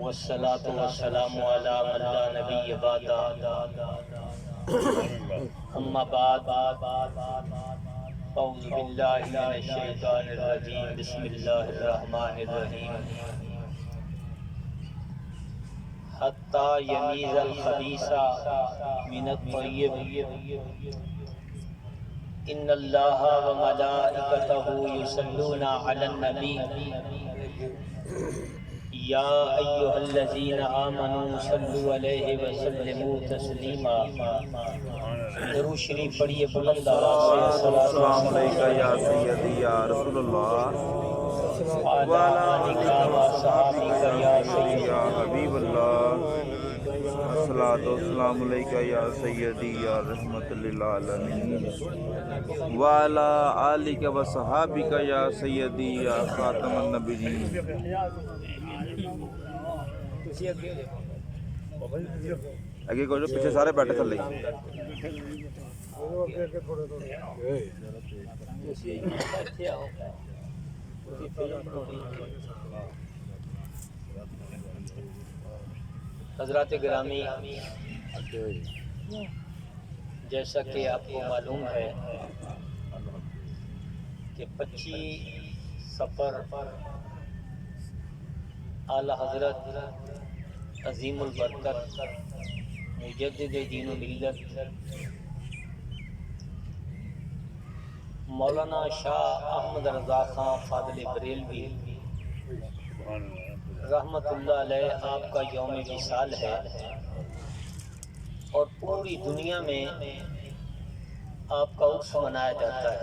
والصلاة والسلام على من لا نبي بعد أما بعد أعوذ بالله من الشيطان الرجيم بسم الله الرحمن الرحيم حتى يميز الخبيث من الطيب إن الله وملائكته يصلون على النبي يا أيها الذين آمنوا صلوا عليه وسلموا تسليما درود شریف پڑھیے بلند آواز سے السلام علیکم یا سیدی یا رسول اللہ وعلی آلک و صحابک یا سیدی یا حبیب اللہ الصلاۃ والسلام علیک یا سیدی یا رحمت للعالمین وعلی آلک و صحابک یا سیدی یا خاتم النبیین۔ آگے کو جو پیچھے سارے بیٹھے چل رہی حضرات گرامی، جیسا کہ آپ کو معلوم ہے کہ 25 سفر اعلی حضرت عظیم البرکت مجدد دین و ملت مولانا شاہ احمد رضا خان فاضل بریلوی رحمت اللہ علیہ آپ کا یوم وصال ہے، اور پوری دنیا میں آپ کا عرس منایا جاتا ہے۔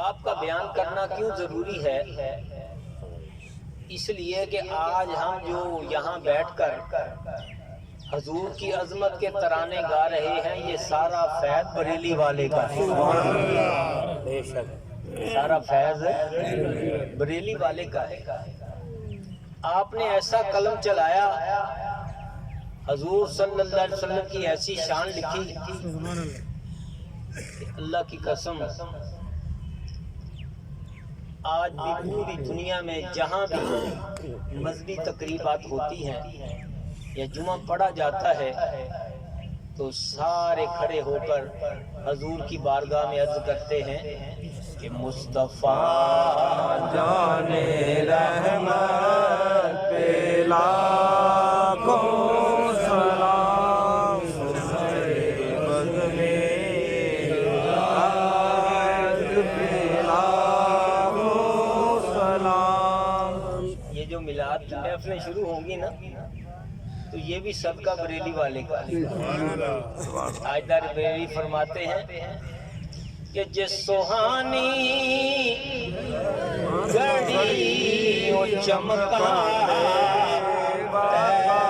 آپ کا بیان کرنا کیوں ضروری ہے؟ اس لیے کہ آج ہم جو یہاں بیٹھ کر حضور کی عظمت کے ترانے گا رہے ہیں، یہ سارا فیض بریلی والے کا ہے، سارا فیض بریلی والے کا ہے۔ آپ نے ایسا قلم چلایا، حضور صلی اللہ علیہ وسلم کی ایسی شان لکھی کہ اللہ کی قسم آج بھی پوری دنیا میں جہاں بھی مذہبی تقریبات ہوتی ہیں یا جمعہ پڑھا جاتا ہے تو سارے کھڑے ہو کر حضور کی بارگاہ میں عرض کرتے ہیں کہ مصطفیٰ جان رحمت پہ لاکھوں سلام، بد میں آج پہ لاکھوں سلام۔ یہ جو میلاد کی محفلیں شروع ہوں گی نا تو یہ بھی صدقہ بریلی والے کا ہے۔ تاجدار بریلی فرماتے ہیں کہ جس سہانی گھڑی وہ چمکا باقا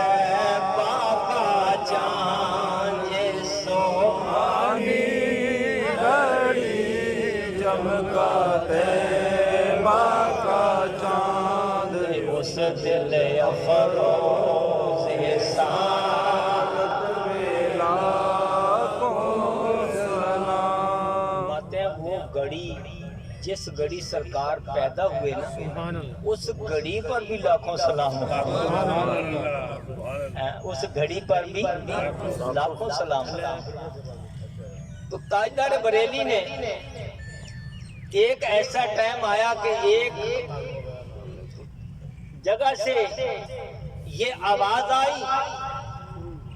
چاند، جس سہانی گھڑی چمکا باقا چاند، اس دل افروز یہ ساتھ ملا کو سلام۔ باتیں وہ گھڑی جس گھڑی سرکار پیدا ہوئے نا، اس گھڑی پر بھی لاکھوں سلام، اس گھڑی پر بھی لاکھوں سلام۔ تو تاجدار بریلی نے ایک ایسا ٹائم آیا کہ ایک جگہ سے یہ آواز آئی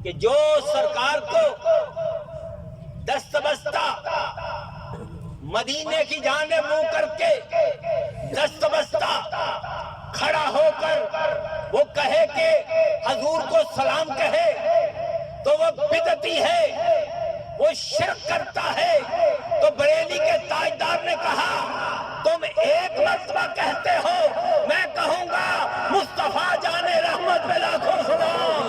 کہ جو سرکار کو دست بستہ مدینے کی جانب منہ کر کے دست بستہ کھڑا ہو کر وہ کہے کہ حضور کو سلام کہے تو وہ بدعتی ہے، وہ شرک کرتا ہے۔ تو بریلی کے تاجدار نے کہا تم ایک مرتبہ کہتے ہو، میں کہوں گا مصطفیٰ جان رحمت پہ لاکھوں سلام،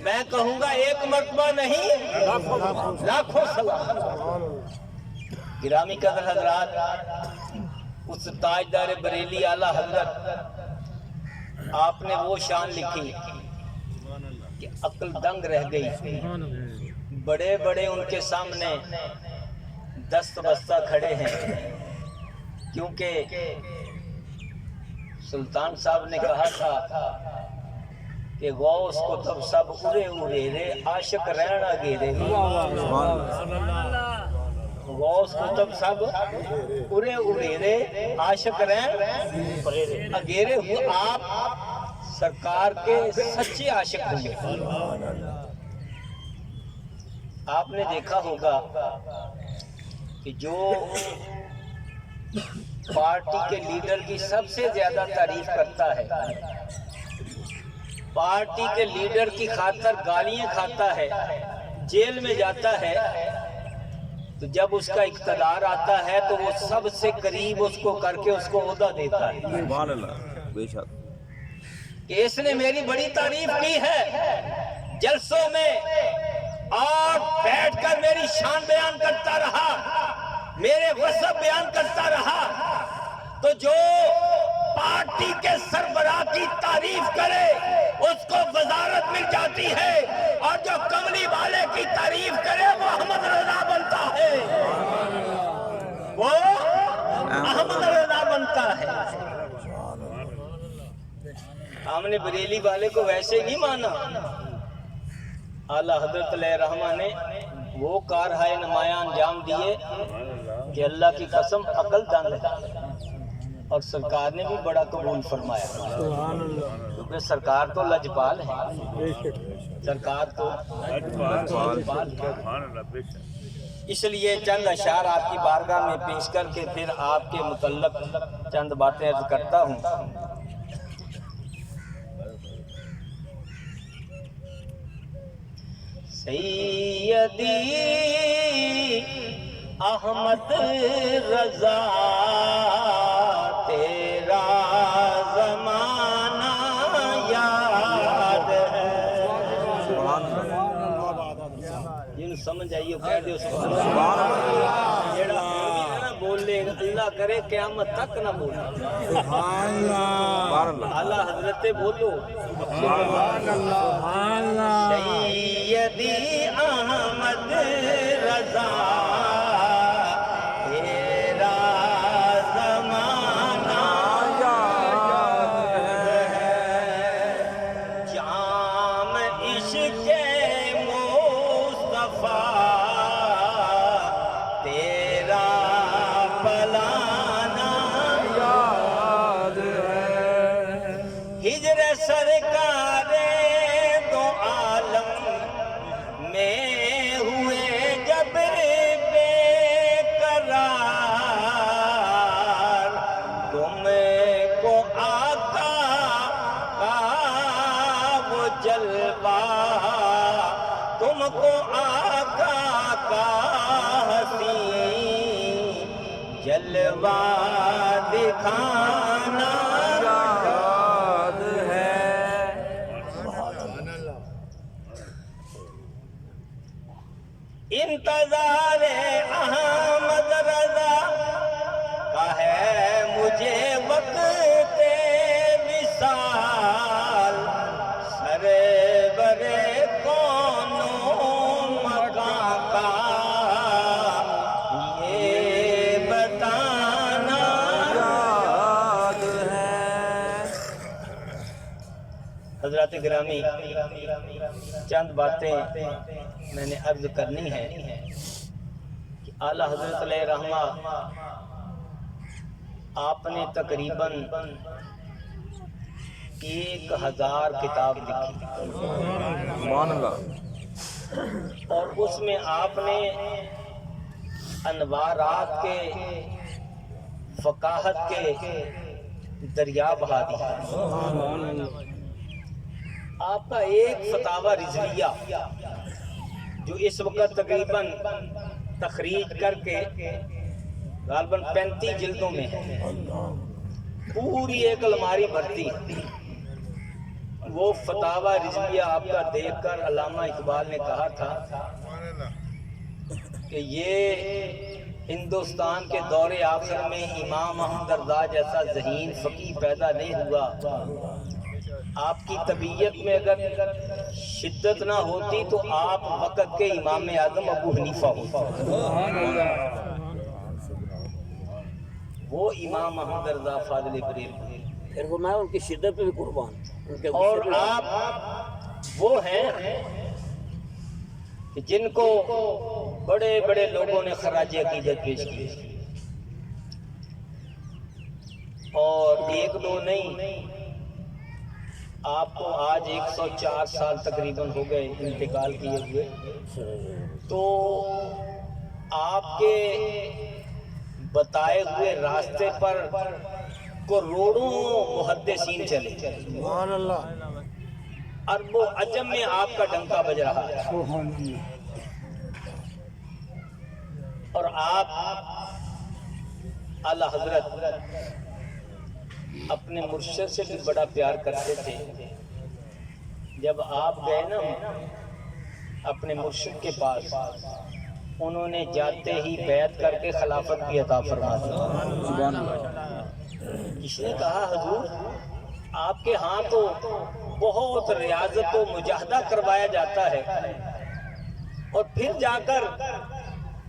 میں کہوں گا ایک مرتبہ نہیں لاکھوں سلام۔ گرامی قدر حضرات، اس تاجدار بریلی اعلیٰ حضرت آپ نے وہ شان لکھی کہ عقل دنگ رہ گئی، بڑے بڑے ان کے سامنے دست بستہ کھڑے ہیں، کیونکہ سلطان صاحب نے کہا تھا کہ غوث کو تب سب اڑے اڑے رے عاشق رہنا گیرے غوث کو تب سب اڑے اڑے رے عاشق رہنا گیرے ہوئے آپ سرکار کے سچے عاشق ہوئے آپ نے دیکھا ہوگا کہ جو پارٹی کے لیڈر کی سب سے زیادہ تعریف کرتا ہے پارٹی کے لیڈر کی خاطر گالیاں کھاتا ہے جیل میں جاتا ہے تو جب اس کا اقتدار آتا ہے تو وہ سب سے قریب اس کو کر کے اس کو عہدہ دیتا ہے سبحان اللہ بے شک کہ اس نے میری بڑی تعریف کی ہے جلسوں میں اور بیٹھ کر میری شان بیان کرتا رہا میرے وصف بیان کرتا رہا تو جو پارٹی کے سربراہ کی تعریف کرے اس کو وزارت مل جاتی ہے اور جو کملی والے کی تعریف کرے وہ احمد رضا بنتا ہے وہ احمد رضا بنتا ہے ہم نے بریلی والے کو ویسے نہیں مانا اعلیٰ حضرت علیہ رحمہ نے وہ کارہائے نمایاں انجام دیے کہ اللہ کی قسم عقل دند ہے اور سرکار نے بھی بڑا قبول فرمایا کیونکہ سرکار تو لجپال ہے سرکار تو لجپال ہے اس لیے چند اشعار آپ کی بارگاہ میں پیش کر کے پھر آپ کے متعلق چند باتیں عرض کرتا ہوں سیدی احمد رضا تیرا زمانہ یاد ہے جن سمجھ آئیے کہہ دے سبحان اللہ جیڑا نہ بولے اللہ کرے قیامت تک نہ بولے سبحان اللہ اعلیٰ حضرت بولو سبحان اللہ سیدی احمد رضا تیرا زمانہ یاد ہے جام عشق مصطفیٰ تیرا پلانا یاد ہے ہجر سرکار دو عالم میں ہوئے جب بے قرار تم کو آقا کا وہ جلوہ تم کو آقا کا حسین جلوہ دکھانا یاد ہے انتظار احمد رضا کا ہے مجھے وقت وصال سرور کونوں مکان کا یہ بتانا یاد ہے حضرات گرامی چند باتیں میں نے عرض کرنی ہے کہ اعلیٰ حضرت علیہ رحمہ آپ نے تقریباً 1000 کتاب لکھی سبحان اللہ اور اس میں آپ نے انوارات کے فقاہت کے دریا بہا دیا آپ کا ایک فتاوی رضویہ جو اس وقت تقریباً تخریج کر کے غالباً 35 جلدوں میں ہے پوری ایک الماری بھرتی وہ فتاوی رضویہ آپ کا دیکھ کر علامہ اقبال نے کہا تھا کہ یہ ہندوستان کے دور آخر میں امام احمد رضا جیسا ذہین فقیہ پیدا نہیں ہوا آپ کی طبیعت میں اگر شدت نہ ہوتی تو آپ وقت کے امام اعظم ابو حنیفہ ہوتے وہ امام احمد رضا فاضل بریلوی پھر فرمایا ان کی شدت پہ بھی قربان، ان کے اور غصے پہ بھی۔ آپ وہ ہیں کہ جن کو بڑے بڑے لوگوں نے خراج عقیدت پیش کی، اور ایک دو نہیں، آپ کو آج 104 سال تقریباً ہو گئے انتقال کیے ہوئے، تو آپ کے بتائے ہوئے راستے پر کروڑوں محدثین چلے، سبحان اللہ، عرب و عجم میں آپ کا ڈنکا بج رہا ہے، سبحان اللہ۔ اور آپ اعلی حضرت اپنے مرشد سے بھی بڑا پیار کرتے تھے۔ جب آپ گئے نا اپنے مرشد کے پاس، انہوں نے جاتے ہی بیعت کر کے خلافت بھی عطا فرما دی۔ سبحان اللہ۔ اس نے کہا حضور آپ کے ہاں تو بہت ریاضت و مجاہدہ کروایا جاتا ہے، اور پھر جا کر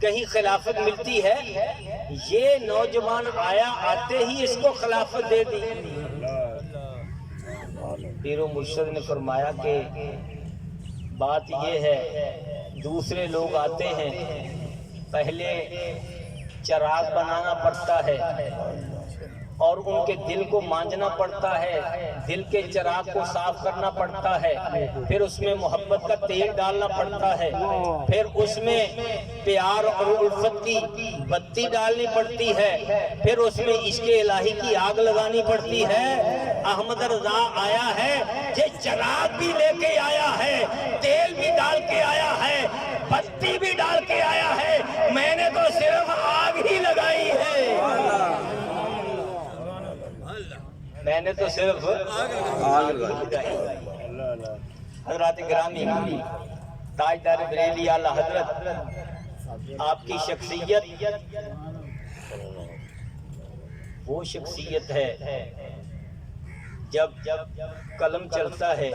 کہیں خلافت ملتی ہے، یہ نوجوان آیا آتے ہی اس کو خلافت دے دی۔ پیر و مرشد نے فرمایا کہ بات یہ ہے، دوسرے لوگ آتے ہیں، پہلے چراغ بنانا پڑتا ہے اور ان کے دل کو مانجنا پڑتا ہے، دل کے چراغ کو صاف کرنا پڑتا ہے، پھر اس میں محبت کا تیل ڈالنا پڑتا ہے، پھر اس میں پیار اور الفت کی بتی ڈالنی پڑتی ہے، پھر اس میں عشق الہی کی آگ لگانی پڑتی ہے۔ احمد رضا آیا ہے، یہ چراغ بھی لے کے آیا ہے، تیل بھی ڈال کے آیا ہے، بتی بھی ڈال کے آیا ہے، میں نے تو صرف آگ ہی لگائی ہے، میں نے تو صرف آگ لگائی ہے۔ حضرات گرامی، تاجدار بریلی اعلی حضرت، آپ کی شخصیت وہ شخصیت ہے، جب قلم چلتا ہے۔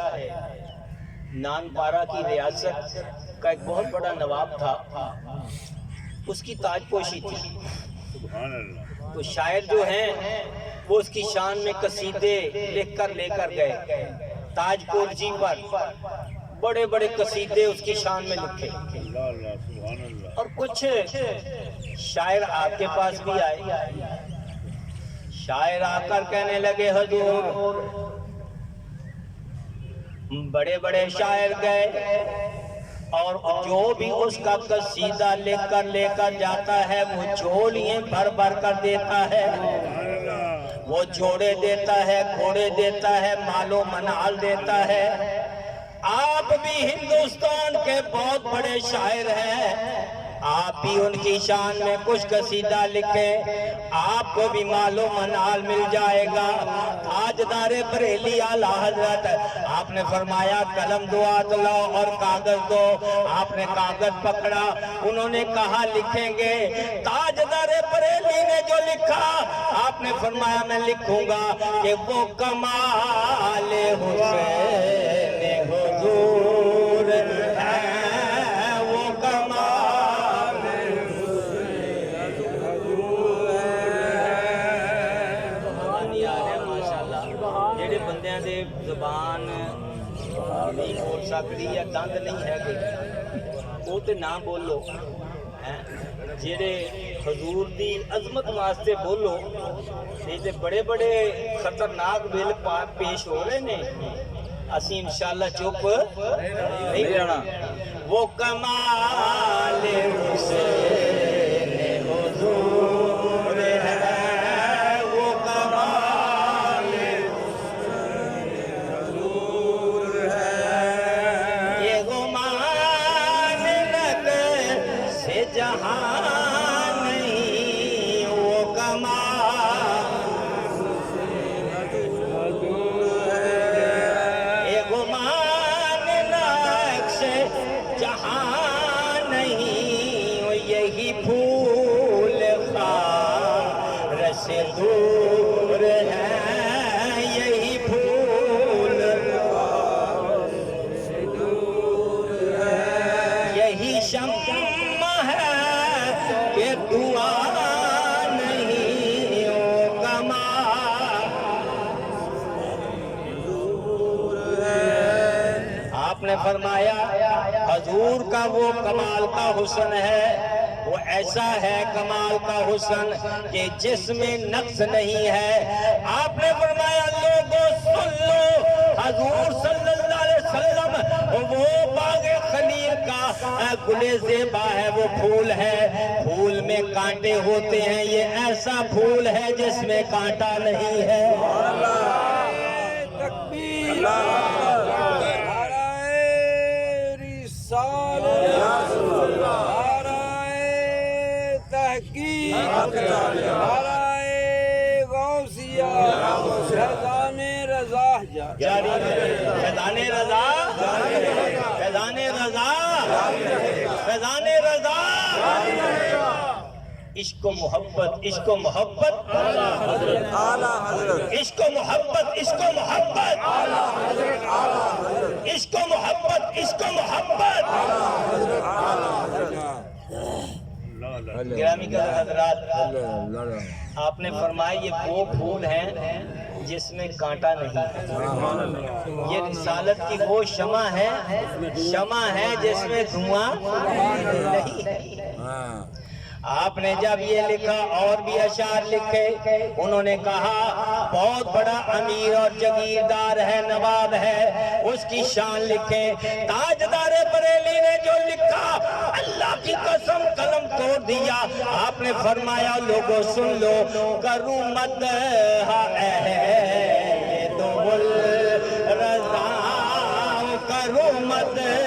نان پارا کی ریاست کا ایک بہت بڑا نواب تھا، اس کی تاج پوشی تھی، تو شاعر جو ہیں وہ اس کی شان میں قصیدے لکھ کر لے کر گئے، تاج پوشی پر بڑے بڑے قصیدے اس کی شان میں لکھے، اور کچھ شاعر آپ کے پاس بھی آئے، شاعر آ کر کہنے لگے حضور بڑے بڑے شاعر گئے، اور جو بھی اس کا قصیدہ لکھ کر لے کر جاتا ہے وہ جھولیاں بھر بھر کر دیتا ہے، وہ جوڑے دیتا ہے، گھوڑے دیتا ہے، مال و منال دیتا ہے۔ آپ بھی ہندوستان کے بہت بڑے شاعر ہیں، آپ بھی ان کی شان میں کچھ قصیدہ لکھیں، آپ کو بھی مال و منال مل جائے گا۔ تاجدار بریلی اعلی حضرت، آپ نے فرمایا قلم دو ہاتھ لاؤ اور کاغذ دو، آپ نے کاغذ پکڑا، انہوں نے کہا لکھیں گے، تاجدار بریلی نے جو لکھا آپ نے فرمایا میں لکھوں گا کہ وہ کمال حسین حضور ہے، وہ کمال حسین حضور ہے۔ زبانی آ رہے ہیں ماشاءاللہ، جیڑے بندیاں دے زبان نہیں بول سکتی یا دند نہیں ہے کہ وہ تے نہ بولو، جیڑے حضور دی عظمت واسطے بولو، یہ بڑے بڑے خطرناک بل پیش ہو رہے نے، اسی انشاءاللہ چپ نہیں رہنا۔ وہ کمال حسین حضور ہے، وہ کمال حسین حضور ہے، یہ گمان نہ سے جہاں نہیں، وہ کمال حسین حضور ہے، یہ گمان نہ سے جہاں نہیں، یہی پھول خار سے دور ہے، یہی پھول خار سے دور ہے، یہی شمع ہے کہ دعا نہیں، او کمال نے فرمایا حضور کا وہ کمال کا حسن ہے، وہ ایسا ہے کمال کا حسن کہ جس میں نقص نہیں ہے۔ آپ نے فرمایا لوگوں سن لو، حضور صلی اللہ علیہ وسلم وہ باغ خلیل کا گلے زیبا ہے، وہ پھول ہے، پھول میں کانٹے ہوتے ہیں، یہ ایسا پھول ہے جس میں کانٹا نہیں ہے۔ تکبیر، نعرہ رسالت، نعرہ تحقیق، نعرہ غوثیہ، فیضان رضا جاری فیضان رضا، فیضان رضا، فیضان رضا، عشق و محبت، عشق و محبت، عشق و محبت، عشق و محبت، عشق و محبت، عشق و محبت۔ گرامی قدر حضرات، آپ نے فرمایا یہ وہ پھول ہیں جس میں کانٹا نہیں، یہ رسالت کی وہ شمع ہے، شمع ہے جس میں دھواں نہیں ہے۔ آپ نے جب یہ لکھا اور بھی اشعار لکھے، انہوں نے کہا بہت بڑا امیر اور جگیردار ہے، نواب ہے، اس کی شان لکھیں۔ تاجدار بریلی نے جو لکھا اللہ کی قسم قلم توڑ دیا۔ آپ نے فرمایا لوگوں سن لو، کروں مدح اہل دول رضا، کروں مدح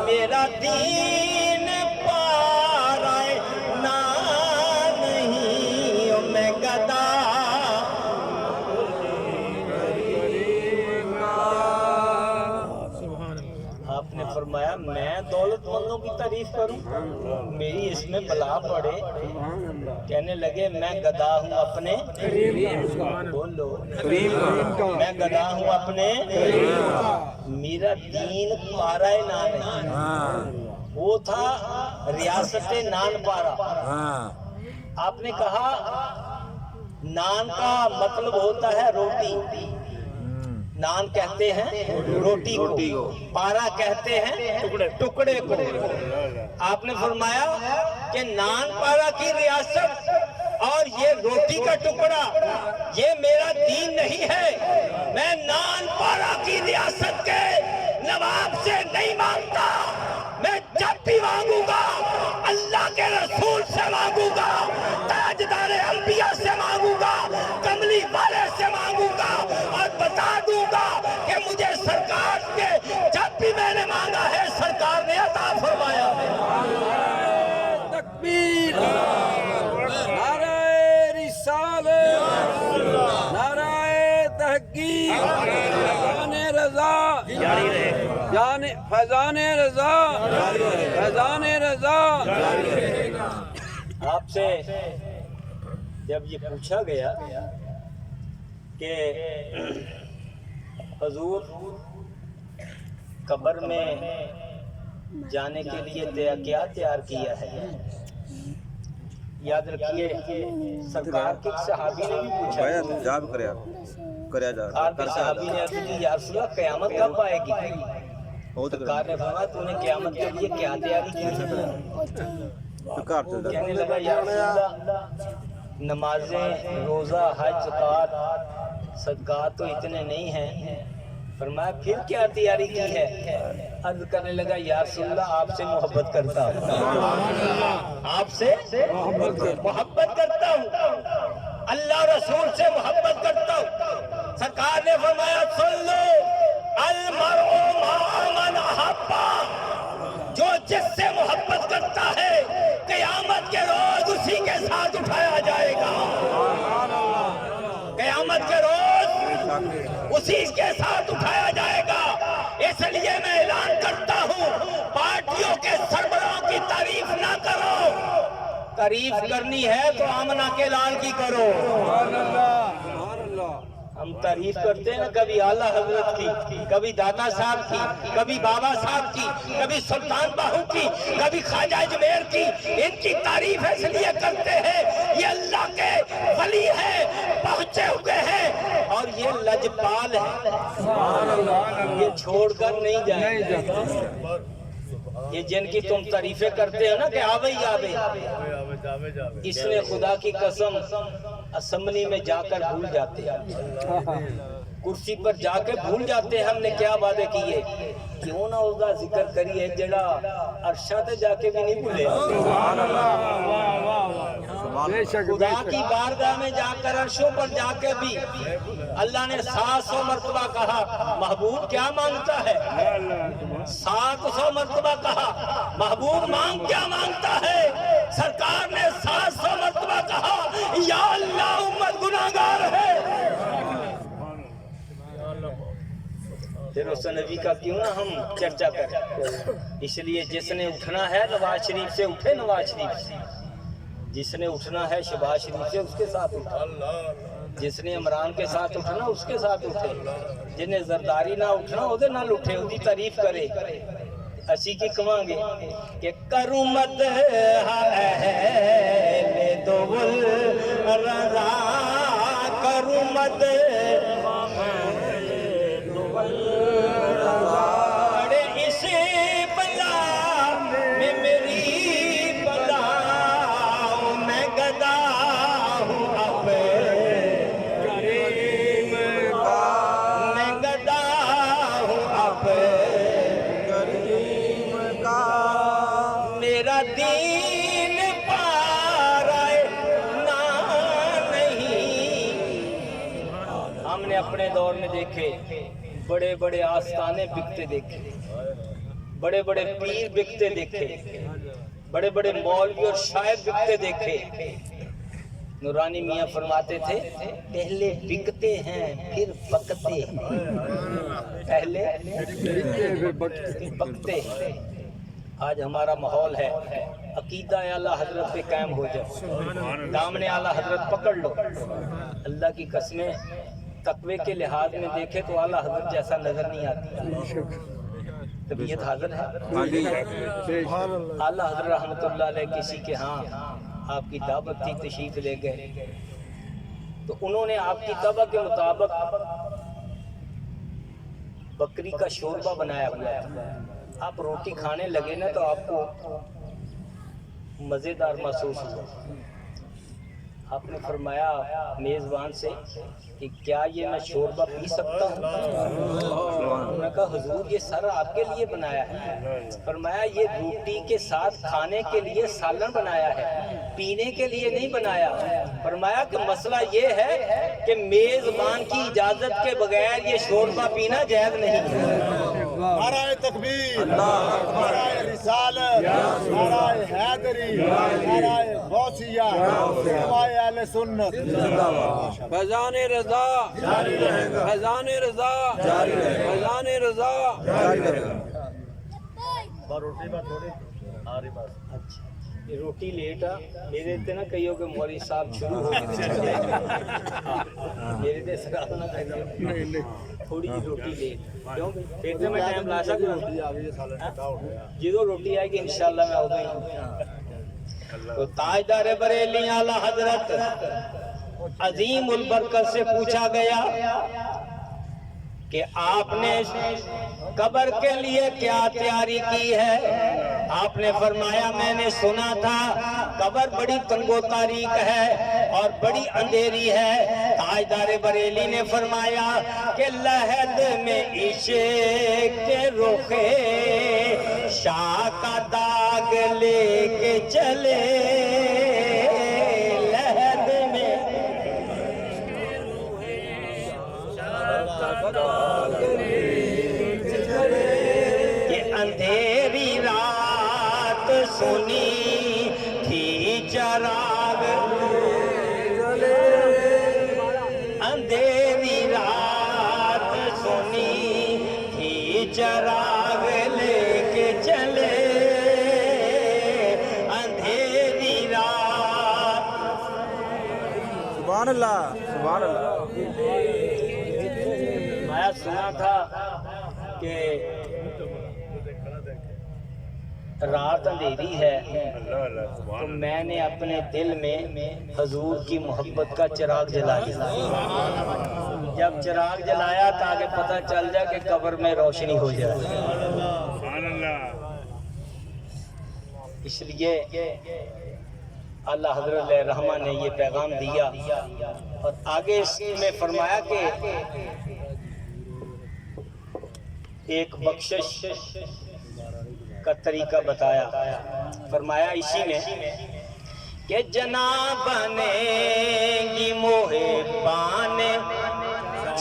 میرا دین پارائے نا نہیں، میں گدا۔ آپ نے فرمایا میں دولت مندوں کی تعریف کروں، میری اس میں بلا پڑے؟ کہنے لگے میں گدا ہوں اپنے، بولو میں گدا ہوں اپنے، میرا دین پارا نان ہے، وہ تھا ریاست نان پارا۔ آپ نے کہا نان کا مطلب ہوتا ہے روٹی، نان کہتے ہیں روٹی کو، پارا کہتے ہیں ٹکڑے کو۔ آپ نے فرمایا کہ نان پارا کی ریاست اور یہ روٹی کا ٹکڑا یہ میرا دین نہیں ہے، میں نان پارا کی ریاست کے نواب سے نہیں مانگتا، میں جب بھی مانگوں گا اللہ کے رسول سے مانگوں گا، تاجدار انبیاء سے مانگوں گا، کملی والے سے مانگوں گا، اور بتا دوں گا کہ مجھے سرکار کے جب بھی میں نے مانگا ہے سرکار نے عطا فرمایا ہے۔ تکبیر، نعرہ رسالت، نعرہ تحقیق، فیضان رضا، فیضان رضا، فیضان رضا۔ آپ سے جب یہ پوچھا گیا کہ حضور قبر میں جانے کے لیے کیا تیار کیا ہے، یاد رکھیے سرکار کے صحابی نے بھی پوچھا، صحابی نے عرض کی یا رسول اللہ قیامت کب آئے گی؟ سرکار نے فرمایا تو نے قیامت کے لیے کیا تیاری کی ہے؟ کہنے لگا یا رسول اللہ نمازیں، روزہ، حج، زکوٰۃ، صدقات تو اتنے نہیں ہیں۔ فرمایا پھر کیا تیاری کی ہے؟ عرض کرنے لگا یا رسول اللہ آپ سے محبت کرتا ہوں، آپ سے محبت کرتا ہوں، اللہ رسول سے محبت کرتا ہوں۔ سرکار نے فرمایا سن لو المرء مع من احب، جو جس سے محبت کرتا ہے اسی کے ساتھ اٹھایا جائے گا. اس لیے میں اعلان کرتا ہوں پارٹیوں کے سربراہوں کی تعریف نہ کرو. تعریف کرنی ہے تو آمنہ کے لال کی کرو. ہم تعریف کرتے ہیں نا کبھی اعلیٰ حضرت کی, کبھی داتا صاحب کی, کبھی بابا صاحب کی, کبھی سلطان باہو کی, کبھی خواجہ اجمیر کی. ان کی تعریف اس لیے کرتے ہیں یہ اللہ کے ولی ہیں, پہنچے ہوئے ہیں اور یہ لجپال ہیں, یہ چھوڑ کر نہیں جائیں گے. یہ جن کی تم تعریفیں کرتے ہو نا کہ آوے ہی آوے, اس نے خدا کی قسم اسمبلی میں جا کر بھول جاتے ہیں, کرسی پر جا کے بھول جاتے ہیں ہم نے کیا وعدے کیے. کیوں نہ اس کا ذکر کریے جڑا عرشاں تے جا کے بھی نہیں بھولے. خدا کی بارگاہ میں جا کر عرشوں پر جا کے بھی اللہ نے 700 مرتبہ کہا محبوب کیا مانگتا ہے, 700 مرتبہ کہا محبوب مانگ کیا مانگتا ہے. سرکار نے 700 مرتبہ کہا یا اللہ امت گناہگار ہے. پھر اس نبی کا کیوں نہ ہم چرچا کریں. اس لیے جس نے اٹھنا ہے نواز شریف سے اٹھے, نواز شریف سے. جس نے اٹھنا ہے شہباز شریف سے اس کے ساتھ اٹھے, جس نے عمران کے ساتھ اٹھنا اس کے ساتھ اٹھے, جن نے زرداری نہ اٹھنا وہ نہ اٹھے, اس کی تعریف کرے. اسی کی کہاں گے کہ کروں مد اہل دول رضا, کروں مد بڑے اس بلا میں میری بلا, میں گدا ہوں اب کریم کا, میں گدا ہوں اب کریم کا, میرا دین پارائے نہ نہیں. ہم نے اپنے دور میں دیکھے بڑے بڑے آستانے بکتے دیکھے, بڑے بڑے پیر بکتے دیکھے, بڑے بڑے مولوی اور شاعر بکتے دیکھے. نورانی میاں فرماتے تھے پہلے بکتے ہیں پھر بکتے ہیں, پہلے بکتے ہیں. آج ہمارا ماحول ہے عقیدہ اعلیٰ حضرت پہ قائم ہو جاؤ, دامن اعلیٰ حضرت پکڑ لو. اللہ کی قسمیں تقوی کے لحاظ میں دیکھے تو اعلیٰ حضرت جیسا نظر نہیں آتی. طبیعت حاضر ہے. اعلیٰ حضرت رحمت اللہ علیہ کسی کے ہاں آپ کی دعوت تھی, تشریف لے گئے تو انہوں نے آپ کی طبع کے مطابق بکری کا شوربہ بنایا ہوا تھا. آپ روٹی کھانے لگے نا تو آپ کو مزیدار محسوس ہوا. آپ نے فرمایا میزبان سے کہ کیا یہ میں شوربہ پی سکتا ہوں؟ انہوں نے کہا حضور یہ سارا آپ کے لیے بنایا ہے. فرمایا یہ روٹی کے ساتھ کھانے کے لیے سالن بنایا ہے, پینے کے لیے نہیں بنایا. فرمایا کہ مسئلہ یہ ہے کہ میزبان کی اجازت کے بغیر یہ شوربہ پینا جائز نہیں ہے. نعرہ تکبیر, نعرہ رسالت, نعرہ حیدری, نعرہ غوثیہ, نعرہ اہل سنت. فیضان رضا, فیضان رضا, فیضان رضا. یہ روٹی لیٹ آ میرے تے نہ کہیو کہ مولوی صاحب شروع ہو گئے, میرے تے سرات نہ کہیو تھوڑی جی روٹی لیٹ, کیوں پھر تے میں ٹائم لا سکتا ہوں. جدو روٹی آئے گی انشاءاللہ میں ادو ہی. تو تاجدار بریلی اعلیٰ حضرت عظیم البرکت سے پوچھا گیا کہ آپ نے قبر کے لیے کیا تیاری کی ہے؟ آپ نے فرمایا میں نے سنا تھا قبر بڑی تنگ و تاریک ہے اور بڑی اندھیری ہے. تاجدار بریلی نے فرمایا کہ لحد میں عشق کے رخے شاہ کا داغ لے کے چلے, لحد میں یہ اندھیری رات سنی تھی چراغ, اندھیری رات چراغ لے کے چلے اندھیری رات. سبحان اللہ سبحان اللہ. میں سنا تھا کہ رات اندھیری ہے تو میں نے اپنے دل میں حضور کی محبت کا چراغ جلا دیا. جب چراغ جلایا تاکہ پتہ چل جائے کہ قبر میں روشنی ہو جائے. اس لیے اللہ حضرت علیہ رحمہ نے یہ پیغام دیا اور آگے اس میں فرمایا کہ ایک بخشش کا طریقہ بتایا. فرمایا اسی میں کہ جناب بنے گی محبان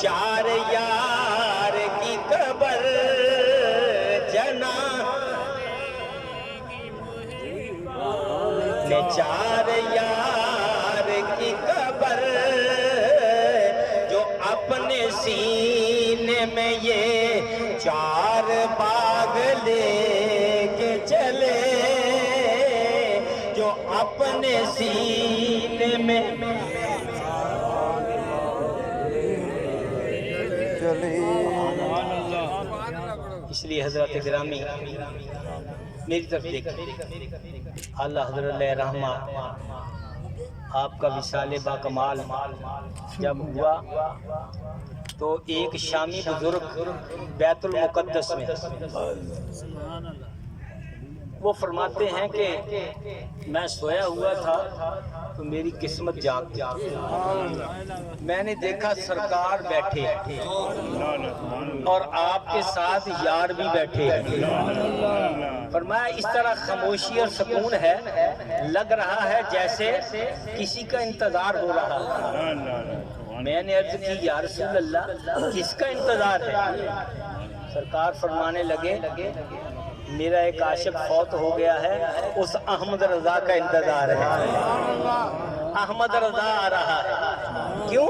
چار یار کی قبر. جناب نے چار یار کی قبر جو اپنے سینے میں یہ چار باغ لے کے چلے. جو اپنے سینے میں اس لیے حضرت گرامی میری طرف دیکھیں. اللہ حضرت علیہ رحمہ آپ کا وصال با کمال جب ہوا تو ایک شامی بزرگ بیت المقدس میں وہ فرماتے ہیں کہ میں سویا ہوا تھا تو میری قسمت جاگ گئی. میں نے دیکھا سرکار بیٹھے اور آپ کے ساتھ یار بھی بیٹھے. فرمایا اس طرح خاموشی اور سکون ہے, لگ رہا ہے جیسے کسی کا انتظار ہو رہا ہے. میں نے عرض کی یا رسول اللہ کس کا انتظار ہے؟ سرکار فرمانے لگے میرا ایک عاشق فوت ہو گیا ہے, اس احمد رضا کا انتظار ہے. احمد رضا آ رہا ہے. کیوں؟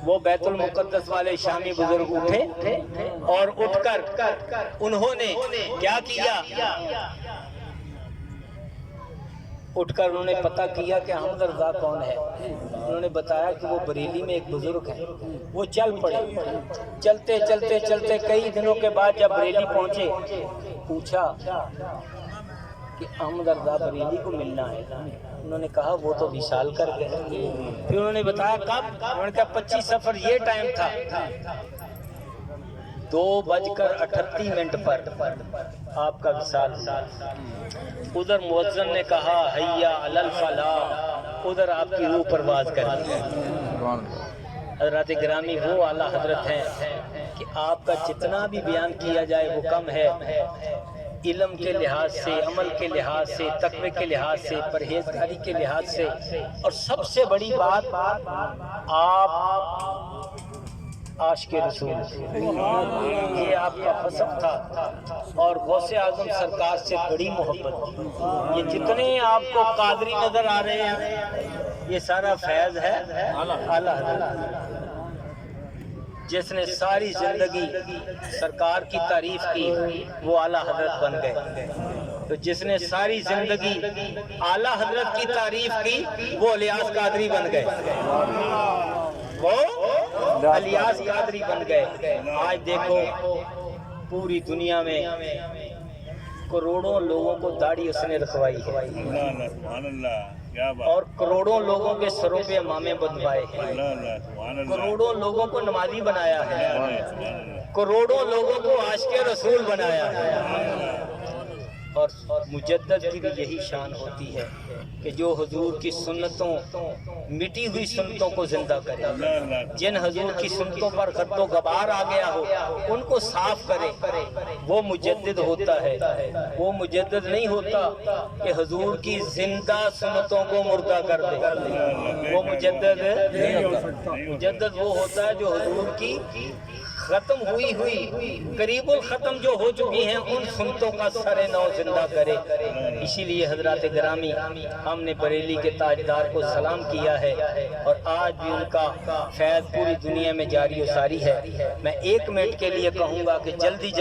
وہ بیت المقدس والے شامی بزرگ اٹھے اور اٹھ کر انہوں نے کیا کیا؟ اٹھ کر انہوں نے پتہ کیا کہ احمد رضا کون ہے. انہوں نے بتایا کہ وہ بریلی میں ایک بزرگ ہے. وہ چل پڑے. چلتے چلتے چلتے کئی دنوں کے بعد جب بریلی پہنچے پوچھا کہ احمد رضا بریلی کو ملنا ہے. انہوں نے کہا وہ تو وصال کر گئے. پھر انہوں نے بتایا کب؟ انہوں نے کہا 25 سفر یہ ٹائم تھا 2:38 پر آپ کا وصال. ادھر مؤذن نے کہا حیا علی الفلاح, ادھر آپ کی روح پرواز کر دی. حضرات گرامی وہ اعلیٰ حضرت ہیں کہ آپ کا جتنا بھی بیان کیا جائے وہ کم ہے. علم کے لحاظ سے, عمل کے لحاظ سے, تقوی کے لحاظ سے, پرہیزگاری کے لحاظ سے, اور سب سے بڑی بات آپ عاشق رسول, یہ آپ کا حسب تھا اور غوث اعظم سرکار سے بڑی محبت. یہ جتنے آپ کو قادری نظر آ رہے ہیں یہ سارا فیض ہے اعلیٰ حضرت. جس نے ساری زندگی سرکار کی تعریف کی وہ اعلیٰ حضرت بن گئے. تو جس نے ساری زندگی اعلیٰ حضرت کی تعریف کی وہ الیاس قادری بن گئے. وہ الیاس قادری بن گئے. آج دیکھو پوری دنیا میں کروڑوں لوگوں کو داڑھی اس نے رکھوائی ہے اور کروڑوں لوگوں کے سروں پہ امامے بندوائے ہیں. کروڑوں لوگوں کو نمازی بنایا ہے. کروڑوں لوگوں کو عاشق رسول بنایا ہے. اور مجدد کی بھی یہی شان ہوتی ہے کہ جو حضور کی سنتوں, مٹی ہوئی سنتوں کو زندہ کرے. جن حضور کی سنتوں پر غد و غبار آ گیا ہو ان کو صاف کرے, وہ مجدد ہوتا ہے. وہ مجدد نہیں ہوتا کہ حضور کی زندہ سنتوں کو مردہ کر دے. وہ مجدد نہیں ہوتا. مجدد وہ ہوتا ہے جو حضور کی ختم ہوئی قریب الختم جو ہو چکی ہیں ان سنتوں کا سر نو زندہ کرے. اسی لیے حضرات گرامی ہم نے بریلی کے تاجدار کو سلام کیا ہے اور آج بھی ان کا فیض پوری دنیا میں جاری و ساری ہے. میں 1 منٹ کے لیے کہوں گا کہ جلدی